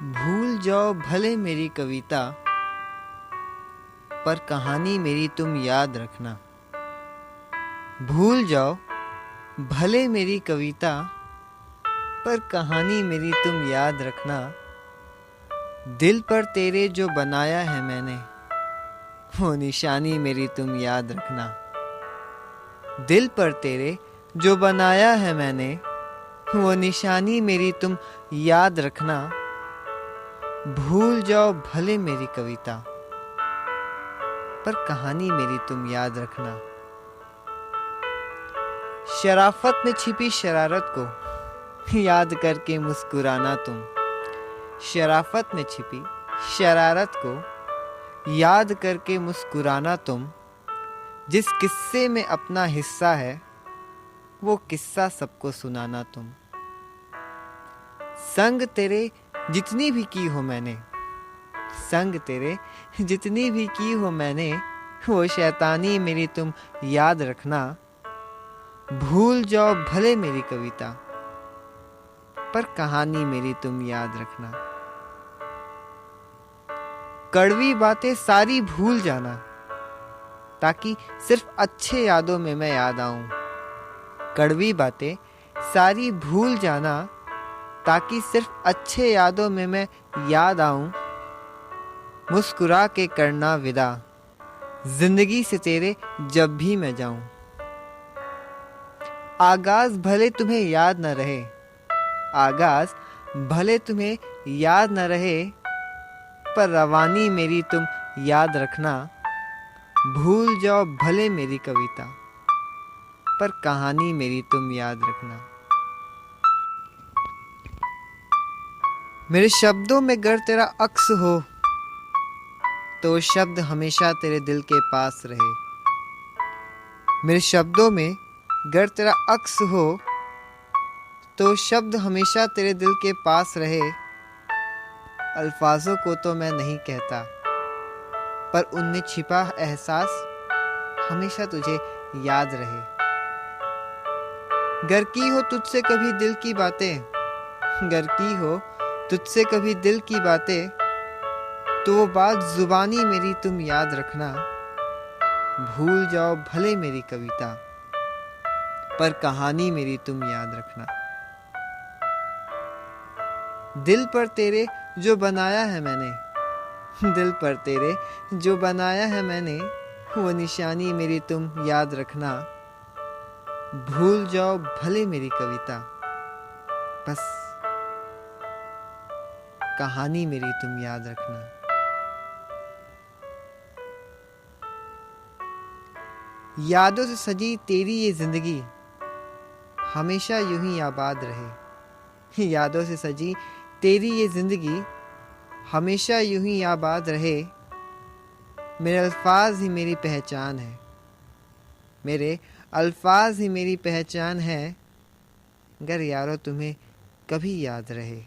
भूल जाओ भले मेरी कविता, पर कहानी मेरी तुम याद रखना। भूल जाओ भले मेरी कविता, पर कहानी मेरी तुम याद रखना। दिल पर तेरे जो बनाया है मैंने, वो निशानी मेरी तुम याद रखना। दिल पर तेरे जो बनाया है मैंने, वो निशानी मेरी तुम याद रखना। भूल जाओ भले मेरी कविता, पर कहानी मेरी तुम याद रखना। शराफत में छिपी शरारत को याद करके मुस्कुराना तुम। शराफत में छिपी शरारत को याद करके मुस्कुराना तुम। जिस किस्से में अपना हिस्सा है, वो किस्सा सबको सुनाना तुम। संग तेरे जितनी भी की हो मैंने, संग तेरे जितनी भी की हो मैंने, वो शैतानी मेरी तुम याद रखना। भूल जाओ भले मेरी कविता, पर कहानी मेरी तुम याद रखना। कड़वी बातें सारी भूल जाना, ताकि सिर्फ अच्छे यादों में मैं याद आऊं। कड़वी बातें सारी भूल जाना, ताकि सिर्फ अच्छे यादों में मैं याद आऊं। मुस्कुरा के करना विदा, जिंदगी से तेरे जब भी मैं जाऊं। आगाज भले तुम्हें याद न रहे, आगाज भले तुम्हें याद न रहे, पर रवानी मेरी तुम याद रखना। भूल जाओ भले मेरी कविता, पर कहानी मेरी तुम याद रखना। मेरे शब्दों में गर तेरा अक्स हो, तो शब्द हमेशा तेरे दिल के पास रहे। मेरे शब्दों में गर तेरा अक्स हो, तो शब्द हमेशा तेरे दिल के पास रहे। अल्फाजों को तो मैं नहीं कहता, पर उनमें छिपा एहसास हमेशा तुझे याद रहे। गर की हो तुझसे कभी दिल की बातें, गर की हो तुझसे कभी दिल की बातें, तो वो बात जुबानी मेरी तुम याद रखना। भूल जाओ भले मेरी कविता, पर कहानी मेरी तुम याद रखना। दिल पर तेरे जो बनाया है मैंने, दिल पर तेरे जो बनाया है मैंने, वो निशानी मेरी तुम याद रखना। भूल जाओ भले मेरी कविता, बस कहानी मेरी तुम याद रखना। यादों से सजी तेरी ये जिंदगी हमेशा यूं ही आबाद रहे। यादों से सजी तेरी ये जिंदगी हमेशा यूं ही आबाद रहे। मेरे अल्फाज ही मेरी पहचान है, मेरे अल्फाज ही मेरी पहचान है। अगर यारो तुम्हें कभी याद रहे।